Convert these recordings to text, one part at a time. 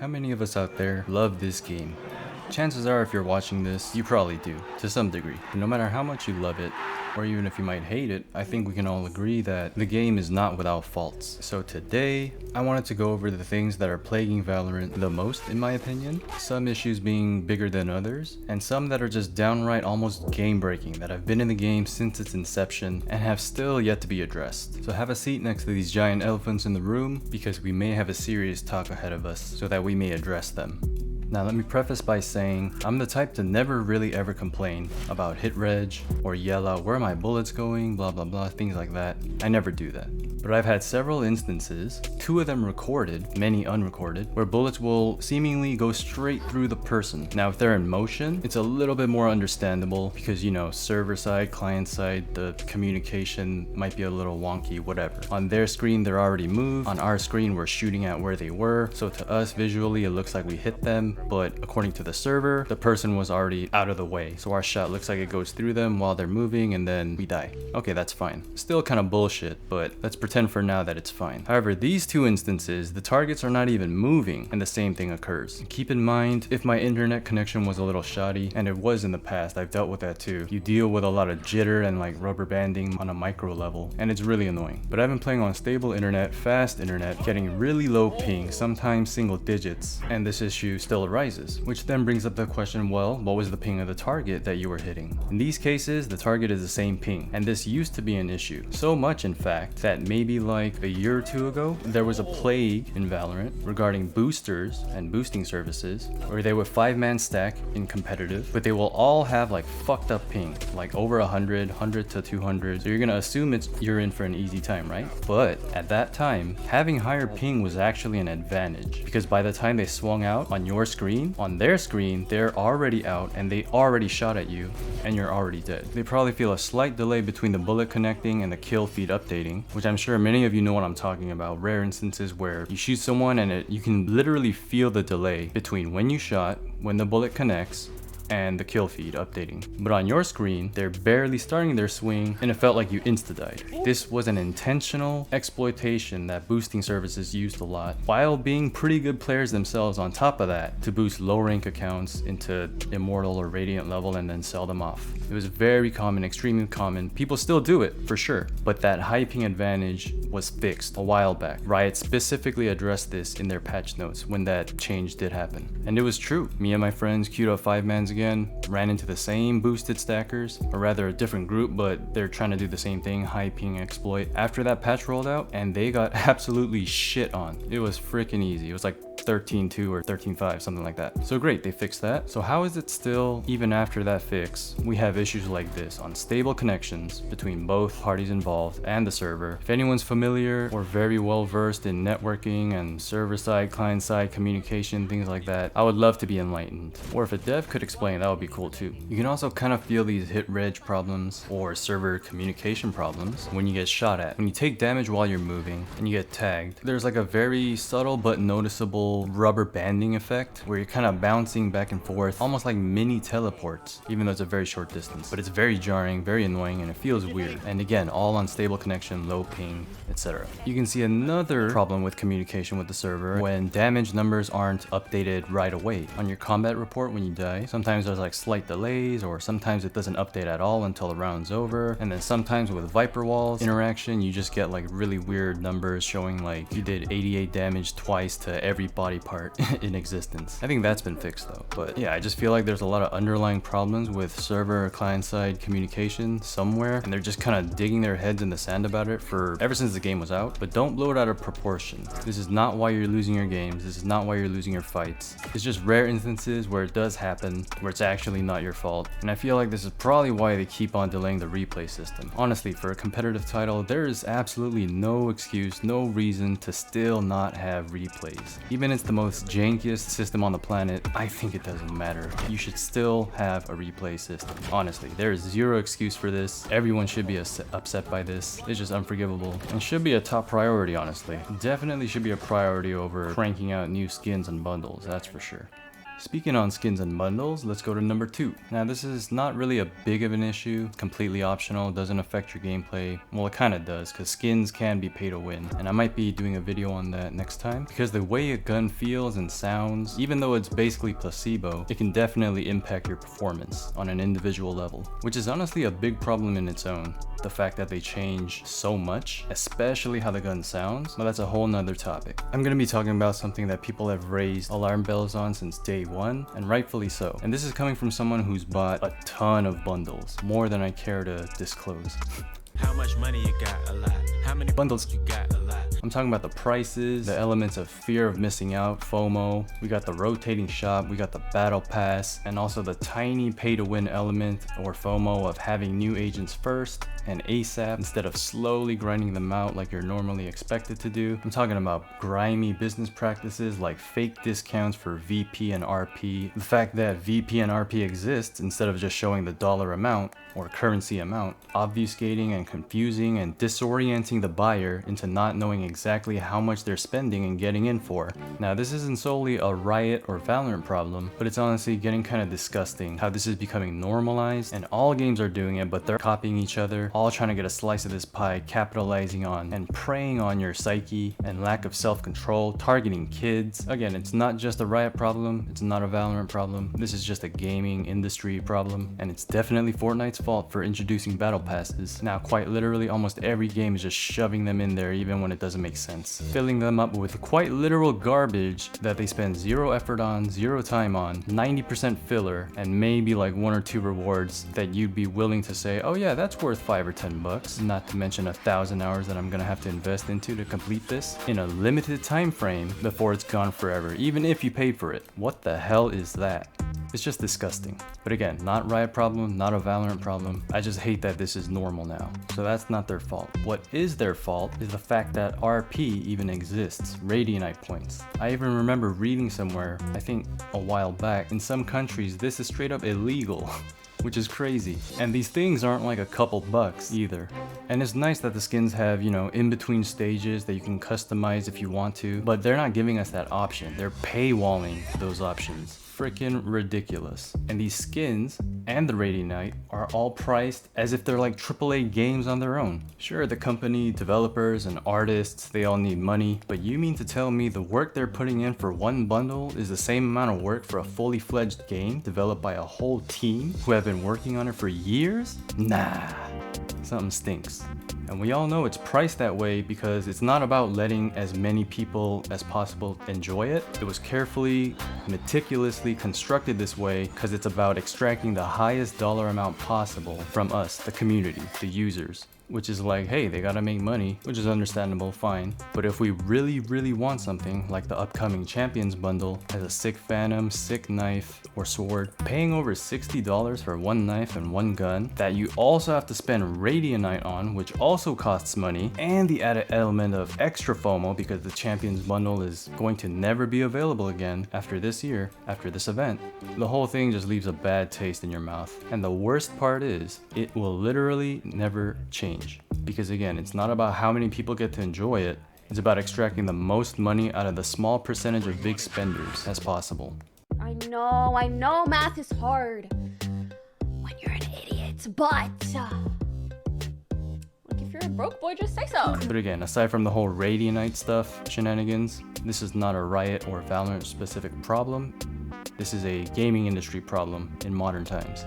How many of us out there love this game? Chances are if you're watching this, you probably do, to some degree. But no matter how much you love it, or even if you might hate it, I think we can all agree that the game is not without faults. So today, I wanted to go over the things that are plaguing Valorant the most in my opinion, some issues being bigger than others, and some that are just downright almost game breaking that have been in the game since its inception and have still yet to be addressed. So have a seat next to these giant elephants in the room because we may have a serious talk ahead of us so that we may address them. Now let me preface by saying, I'm the type to never really ever complain about hit reg or yell out where are my bullets going, blah blah blah, things like that. I never do that. But I've had several instances, 2 of them recorded, many unrecorded, where bullets will seemingly go straight through the person. Now if they're in motion, it's a little bit more understandable because, you know, server side, client side, the communication might be a little wonky, whatever. On their screen they're already moved, on our screen we're shooting at where they were, so to us visually it looks like we hit them, but according to the server, the person was already out of the way, so our shot looks like it goes through them while they're moving and then we die. Okay, that's fine. Still kind of bullshit, but let's pretend for now that it's fine. However, these 2 instances, the targets are not even moving and the same thing occurs. Keep in mind, if my internet connection was a little shoddy, and it was in the past, I've dealt with that too, you deal with a lot of jitter and like rubber banding on a micro level, and it's really annoying. But I've been playing on stable internet, fast internet, getting really low ping, sometimes single digits, and this issue still arises, which then brings up the question, well, what was the ping of the target that you were hitting? In these cases, the target is the same ping, and this used to be an issue. So much in fact, that maybe like a year or 2 ago, there was a plague in Valorant regarding boosters and boosting services, where they would 5-man stack in competitive, but they will all have like fucked up ping, like over 100 to 200, so you're gonna assume you're in for an easy time, right? But at that time, having higher ping was actually an advantage, because by the time they swung out on your screen, on their screen, they're already out and they already shot at you and you're already dead. They probably feel a slight delay between the bullet connecting and the kill feed updating, which I'm sure many of you know what I'm talking about. Rare instances where you shoot someone and you can literally feel the delay between when you shot, when the bullet connects, and the kill feed updating. But on your screen, they're barely starting their swing and it felt like you insta-died. This was an intentional exploitation that boosting services used a lot, while being pretty good players themselves on top of that, to boost low rank accounts into immortal or radiant level and then sell them off. It was very common, extremely common. People still do it for sure, but that high ping advantage was fixed a while back. Riot specifically addressed this in their patch notes when that change did happen. And it was true. Me and my friends queued up 5-mans again, ran into the same boosted stackers, or rather a different group, but they're trying to do the same thing, high ping exploit, after that patch rolled out, and they got absolutely shit on. It was freaking easy. It was like 13.2 or 13.5, something like that. So great, they fixed that. So how is it still, even after that fix, we have issues like this on stable connections between both parties involved and the server? If anyone's familiar or very well versed in networking and server side, client side communication, things like that, I would love to be enlightened. Or if a dev could explain, that would be cool too. You can also kind of feel these hit reg problems or server communication problems when you get shot at. When you take damage while you're moving and you get tagged, there's like a very subtle but noticeable rubber banding effect where you're kind of bouncing back and forth, almost like mini teleports, even though it's a very short distance. But it's very jarring, very annoying, and it feels weird. And again, all unstable connection, low ping, etc. You can see another problem with communication with the server when damage numbers aren't updated right away. On your combat report when you die, sometimes there's like slight delays, or sometimes it doesn't update at all until the round's over. And then sometimes with Viper Walls interaction, you just get like really weird numbers showing like you did 88 damage twice to every body part in existence. I think that's been fixed though. But yeah, I just feel like there's a lot of underlying problems with server or client side communication somewhere, and they're just kind of digging their heads in the sand about it for ever since the game was out. But don't blow it out of proportion. This is not why you're losing your games. This is not why you're losing your fights. It's just rare instances where it does happen, where it's actually not your fault. And I feel like this is probably why they keep on delaying the replay system. Honestly, for a competitive title, there is absolutely no excuse, no reason to still not have replays. Even if it's the most jankiest system on the planet, I think it doesn't matter. You should still have a replay system. Honestly, there is zero excuse for this. Everyone should be upset by this. It's just unforgivable and should be a top priority, honestly. Definitely should be a priority over cranking out new skins and bundles, that's for sure. Speaking on skins and bundles, let's go to number 2. Now this is not really a big of an issue, it's completely optional, doesn't affect your gameplay. Well, it kind of does, because skins can be pay to win, and I might be doing a video on that next time, because the way a gun feels and sounds, even though it's basically placebo, it can definitely impact your performance on an individual level, which is honestly a big problem in its own. The fact that they change so much, especially how the gun sounds, but that's a whole nother topic. I'm going to be talking about something that people have raised alarm bells on since day one, and rightfully so. And this is coming from someone who's bought a ton of bundles, more than I care to disclose. How much money you got? A lot. How many bundles you got? A lot. I'm talking about the prices, the elements of fear of missing out, FOMO. We got the rotating shop, we got the battle pass, and also the tiny pay to win element or FOMO of having new agents first and ASAP instead of slowly grinding them out like you're normally expected to do. I'm talking about grimy business practices like fake discounts for VP and RP. The fact that VP and RP exists instead of just showing the dollar amount or currency amount, obfuscating and confusing and disorienting the buyer into not knowing exactly how much they're spending and getting in for. Now this isn't solely a Riot or Valorant problem, but it's honestly getting kind of disgusting how this is becoming normalized and all games are doing it, but they're copying each other, all trying to get a slice of this pie, capitalizing on and preying on your psyche and lack of self-control, targeting kids. Again, it's not just a Riot problem, it's not a Valorant problem, this is just a gaming industry problem, and it's definitely Fortnite's fault for introducing battle passes. Now quite literally almost every game is just shoving them in there even when it doesn't make sense, filling them up with quite literal garbage that they spend zero effort on, zero time on, 90% filler, and maybe like 1 or 2 rewards that you'd be willing to say, oh yeah, that's worth $5 or $10, not to mention 1,000 hours that I'm gonna have to invest into to complete this in a limited time frame before it's gone forever, even if you paid for it. What the hell is that? It's just disgusting. But again, not Riot problem, not a Valorant problem. I just hate that this is normal now. So that's not their fault. What is their fault is the fact that RP even exists, Radianite points. I even remember reading somewhere, I think a while back, in some countries this is straight up illegal. Which is crazy. And these things aren't like a couple bucks either. And it's nice that the skins have, you know, in between stages that you can customize if you want to, but they're not giving us that option. They're paywalling those options. Freaking ridiculous. And these skins and the Radianite are all priced as if they're like AAA games on their own. Sure, the company, developers, and artists, they all need money, but you mean to tell me the work they're putting in for one bundle is the same amount of work for a fully fledged game developed by a whole team who have been working on it for years? Nah, something stinks. And we all know it's priced that way because it's not about letting as many people as possible enjoy it. It was carefully, meticulously constructed this way because it's about extracting the highest dollar amount possible from us, the community, the users. Which is like, hey, they gotta make money, which is understandable, fine. But if we really want something, like the upcoming Champions bundle, has a sick Phantom, sick knife, or sword, paying over $60 for one knife and one gun, that you also have to spend Radianite on, which also costs money, and the added element of extra FOMO because the Champions bundle is going to never be available again after this year, after this event. The whole thing just leaves a bad taste in your mouth. And the worst part is, it will literally never change. Because again, it's not about how many people get to enjoy it, it's about extracting the most money out of the small percentage of big spenders as possible. I know math is hard when you're an idiot, but like if you're a broke boy, just say so. But again, aside from the whole Radianite stuff, shenanigans, this is not a Riot or Valorant specific problem. This is a gaming industry problem in modern times.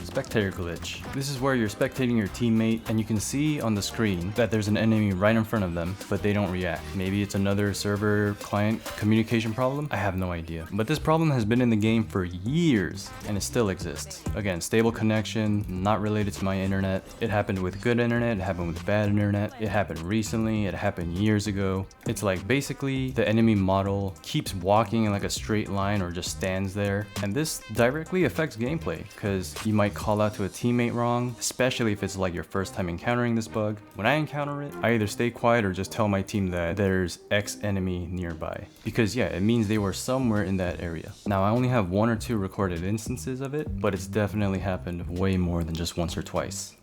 Spectator glitch. This is where you're spectating your teammate and you can see on the screen that there's an enemy right in front of them, but they don't react. Maybe it's another server client communication problem? I have no idea. But this problem has been in the game for years and it still exists. Again, stable connection, not related to my internet. It happened with good internet, it happened with bad internet, it happened recently, it happened years ago. It's like basically the enemy model keeps walking in like a straight line or just stands there. And this directly affects gameplay because you might call out to a teammate wrong, especially if it's like your first time encountering this bug. When I encounter it, I either stay quiet or just tell my team that there's X enemy nearby. Because yeah, it means they were somewhere in that area. Now I only have 1 or 2 recorded instances of it, but it's definitely happened way more than just once or twice.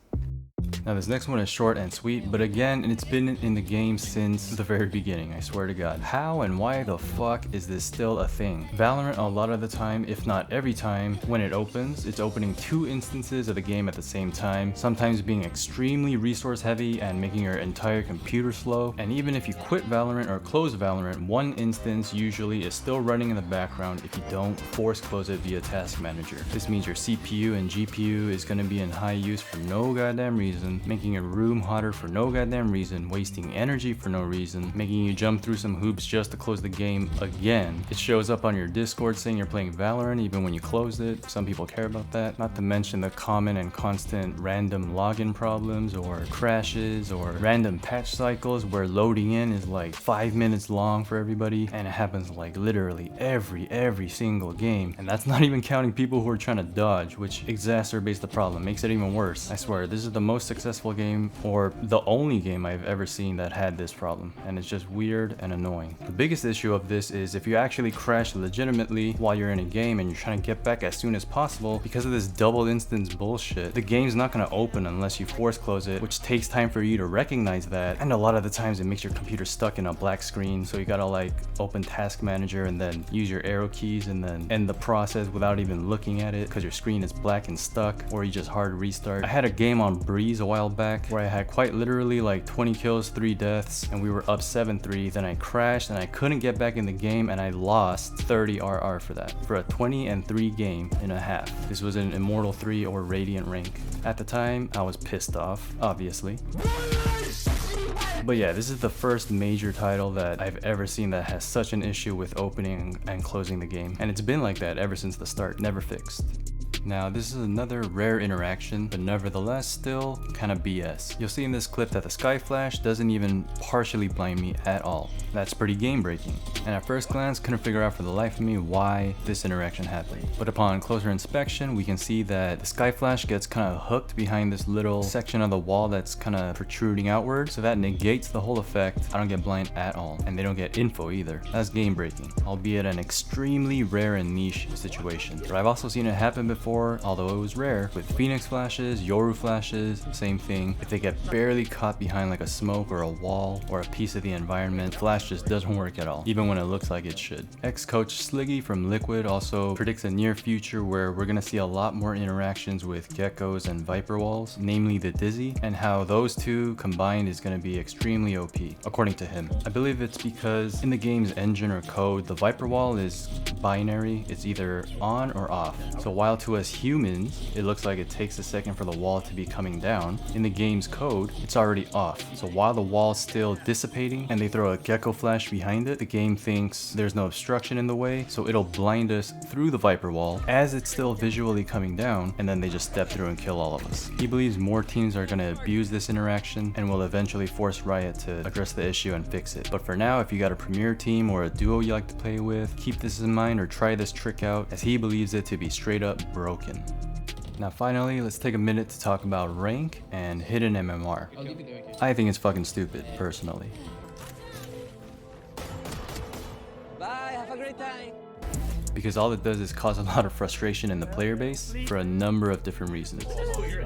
Now this next one is short and sweet, but again, it's been in the game since the very beginning, I swear to God. How and why the fuck is this still a thing? Valorant, a lot of the time, if not every time, when it opens, it's opening 2 instances of the game at the same time, sometimes being extremely resource heavy and making your entire computer slow. And even if you quit Valorant or close Valorant, one instance usually is still running in the background if you don't force close it via task manager. This means your CPU and GPU is going to be in high use for no goddamn reason, making your room hotter for no goddamn reason, wasting energy for no reason, making you jump through some hoops just to close the game again. It shows up on your Discord saying you're playing Valorant even when you closed it. Some people care about that. Not to mention the common and constant random login problems or crashes or random patch cycles where loading in is like 5 minutes long for everybody, and it happens like literally every single game. And that's not even counting people who are trying to dodge, which exacerbates the problem, makes it even worse. I swear, this is the most successful game, or the only game I've ever seen that had this problem, and it's just weird and annoying. The biggest issue of this is if you actually crash legitimately while you're in a game and you're trying to get back as soon as possible, because of this double instance bullshit, the game's not going to open unless you force close it, which takes time for you to recognize that, and a lot of the times it makes your computer stuck in a black screen, so you gotta like open task manager and then use your arrow keys and then end the process without even looking at it because your screen is black and stuck, or you just hard restart. I had a game on Breeze a while back where I had quite literally like 20 kills, 3 deaths, and we were up 7-3. Then I crashed and I couldn't get back in the game, and I lost 30 RR for that, for a 20-3 game and a half. This was an Immortal 3 or Radiant rank. At the time, I was pissed off, obviously. But yeah, this is the first major title that I've ever seen that has such an issue with opening and closing the game. And it's been like that ever since the start, never fixed. Now, this is another rare interaction, but nevertheless still kind of BS. You'll see in this clip that the sky flash doesn't even partially blind me at all. That's pretty game breaking. And at first glance, couldn't figure out for the life of me why this interaction happened. But upon closer inspection, we can see that the sky flash gets kind of hooked behind this little section of the wall that's kind of protruding outward. So that negates the whole effect. I don't get blind at all, and they don't get info either. That's game breaking, albeit an extremely rare and niche situation. But I've also seen it happen before, although it was rare, with Phoenix flashes, Yoru flashes, same thing. If they get barely caught behind like a smoke or a wall or a piece of the environment, flash just doesn't work at all, even when it looks like it should. Ex-coach Sliggy from Liquid also predicts a near future where we're gonna see a lot more interactions with geckos and viper walls, namely the Dizzy, and how those two combined is gonna be extremely OP, according to him. I believe it's because in the game's engine or code, the viper wall is binary, it's either on or off. So while to us humans, it looks like it takes a second for the wall to be coming down, in the game's code, it's already off. So while the wall's still dissipating and they throw a gecko flash behind it, the game thinks there's no obstruction in the way, so it'll blind us through the viper wall as it's still visually coming down, and then they just step through and kill all of us. He believes more teams are gonna abuse this interaction and will eventually force Riot to address the issue and fix it. But for now, if you got a premier team or a duo you like to play with, keep this in mind or try this trick out, as he believes it to be straight up broken. Now finally, let's take a minute to talk about rank and hidden MMR. I think it's fucking stupid, personally. Bye, have a great time. Because all it does is cause a lot of frustration in the player base for a number of different reasons.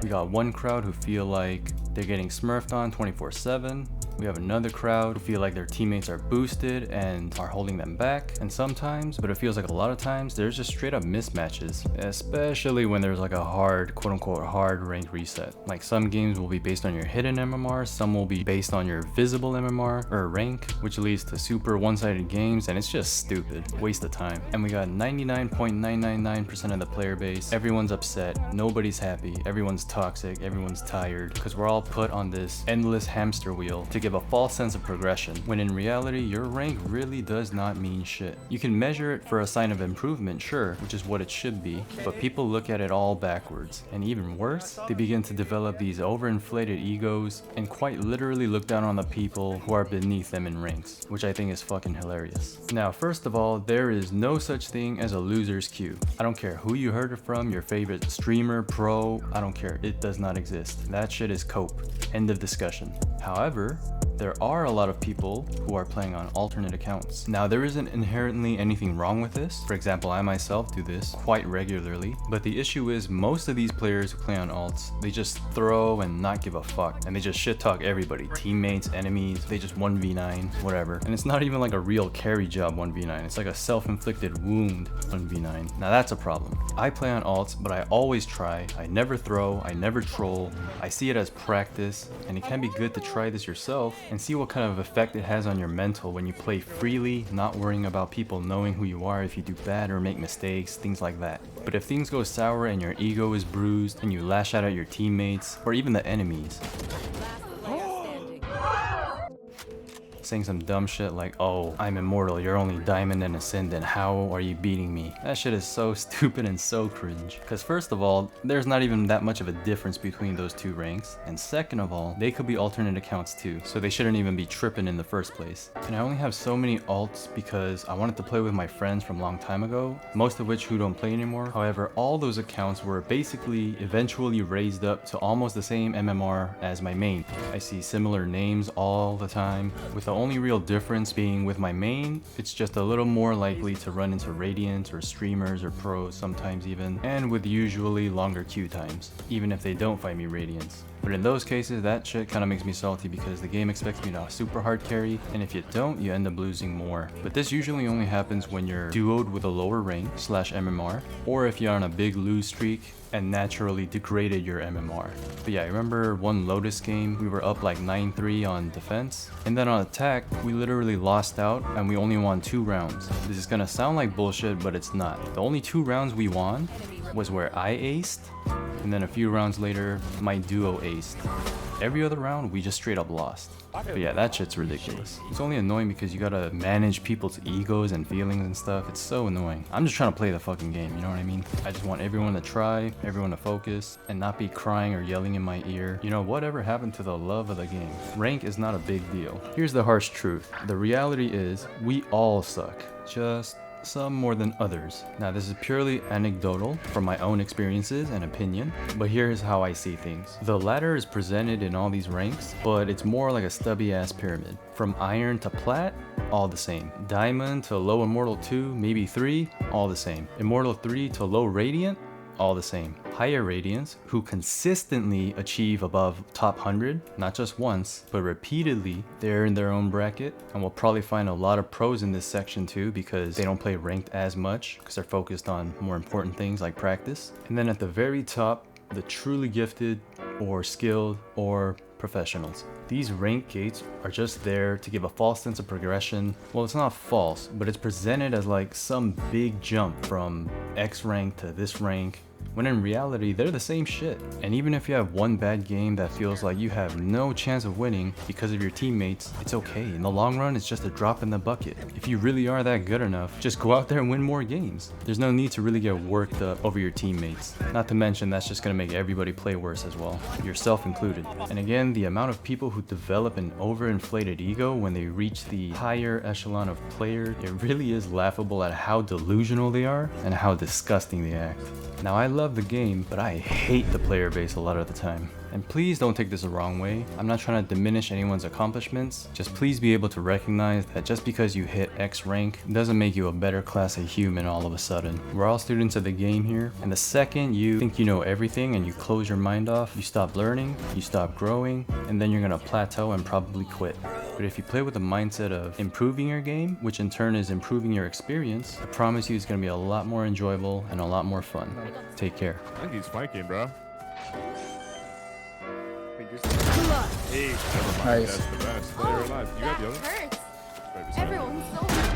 We got one crowd who feel like they're getting smurfed on 24/7. We have another crowd who feel like their teammates are boosted and are holding them back. And sometimes, but it feels like a lot of times, there's just straight up mismatches, especially when there's like a hard, quote unquote, hard rank reset. Like some games will be based on your hidden MMR, some will be based on your visible MMR or rank, which leads to super one-sided games, and it's just stupid, waste of time. And we got 99.999% of the player base. Everyone's upset, nobody's happy, everyone's toxic, everyone's tired, because we're all put on this endless hamster wheel to give a false sense of progression, when in reality your rank really does not mean shit. You can measure it for a sign of improvement, sure, which is what it should be, but people look at it all backwards. And even worse, they begin to develop these overinflated egos and quite literally look down on the people who are beneath them in ranks, which I think is fucking hilarious. Now, first of all, there is no such thing as a loser's queue. I don't care who you heard it from, your favorite streamer, pro, I don't care, it does not exist. That shit is cope. End of discussion. However, there are a lot of people who are playing on alternate accounts. Now, there isn't inherently anything wrong with this. For example, I myself do this quite regularly, but the issue is most of these players who play on alts, they just throw and not give a fuck, and they just shit talk everybody, teammates, enemies, they just 1v9, whatever. And it's not even like a real carry job 1v9, it's like a self-inflicted wound 1v9. Now that's a problem. I play on alts, but I always try. I never throw, I never troll. I see it as practice, and it can be good to try this yourself and see what kind of effect it has on your mental when you play freely, not worrying about people knowing who you are if you do bad or make mistakes, things like that. But if things go sour and your ego is bruised and you lash out at your teammates or even the enemies, saying some dumb shit like, oh, I'm immortal, you're only diamond and ascendant, how are you beating me? That shit is so stupid and so cringe. Because first of all, there's not even that much of a difference between those two ranks, and second of all, they could be alternate accounts too, so they shouldn't even be tripping in the first place. And I only have so many alts because I wanted to play with my friends from a long time ago, most of which who don't play anymore. However, all those accounts were basically eventually raised up to almost the same MMR as my main. I see similar names all the time, with the only real difference being with my main, it's just a little more likely to run into Radiant or streamers or pros sometimes even, and with usually longer queue times, even if they don't fight me Radiants. But in those cases, that shit kind of makes me salty because the game expects me to super hard carry, and if you don't, you end up losing more. But this usually only happens when you're duoed with a lower rank / MMR, or if you're on a big lose streak and naturally degraded your MMR. But yeah, I remember one Lotus game, we were up like 9-3 on defense, and then on attack, we literally lost out and we only won 2 rounds. This is gonna sound like bullshit, but it's not. The only 2 rounds we won was where I aced, and then a few rounds later, my duo aced. Every other round, we just straight up lost. But yeah, that shit's ridiculous. It's only annoying because you gotta manage people's egos and feelings and stuff. It's so annoying. I'm just trying to play the fucking game, you know what I mean? I just want everyone to try, everyone to focus, and not be crying or yelling in my ear. You know, whatever happened to the love of the game? Rank is not a big deal. Here's the harsh truth. The reality is, we all suck. Just some more than others. Now, this is purely anecdotal from my own experiences and opinion, but here's how I see things. The ladder is presented in all these ranks, but it's more like a stubby ass pyramid. From iron to plat, all the same. Diamond to low immortal 2, maybe 3, all the same. Immortal 3 to low radiant, all the same. Higher radiants who consistently achieve above top 100, not just once, but repeatedly, they're in their own bracket, and we'll probably find a lot of pros in this section too because they don't play ranked as much because they're focused on more important things like practice. And then at the very top, the truly gifted or skilled or professionals. These rank gates are just there to give a false sense of progression. Well, it's not false, but it's presented as like some big jump from X rank to this rank, when in reality, they're the same shit. And even if you have one bad game that feels like you have no chance of winning because of your teammates, it's okay. In the long run, it's just a drop in the bucket. If you really are that good enough, just go out there and win more games. There's no need to really get worked up over your teammates. Not to mention, that's just gonna make everybody play worse as well, yourself included. And again, the amount of people who develop an overinflated ego when they reach the higher echelon of player, it really is laughable at how delusional they are and how disgusting they act. Now, I love the game, but I hate the player base a lot of the time. And please don't take this the wrong way. I'm not trying to diminish anyone's accomplishments. Just please be able to recognize that just because you hit X rank doesn't make you a better class of human all of a sudden. We're all students of the game here, and the second you think you know everything and you close your mind off, you stop learning, you stop growing, and then you're gonna plateau and probably quit. But if you play with the mindset of improving your game, which in turn is improving your experience, I promise you it's gonna be a lot more enjoyable and a lot more fun. Take care. I think he's flanking, bro. Hey, never mind. Nice. That's the best player alive. You got the other? Hurts. Right beside him. Everyone's so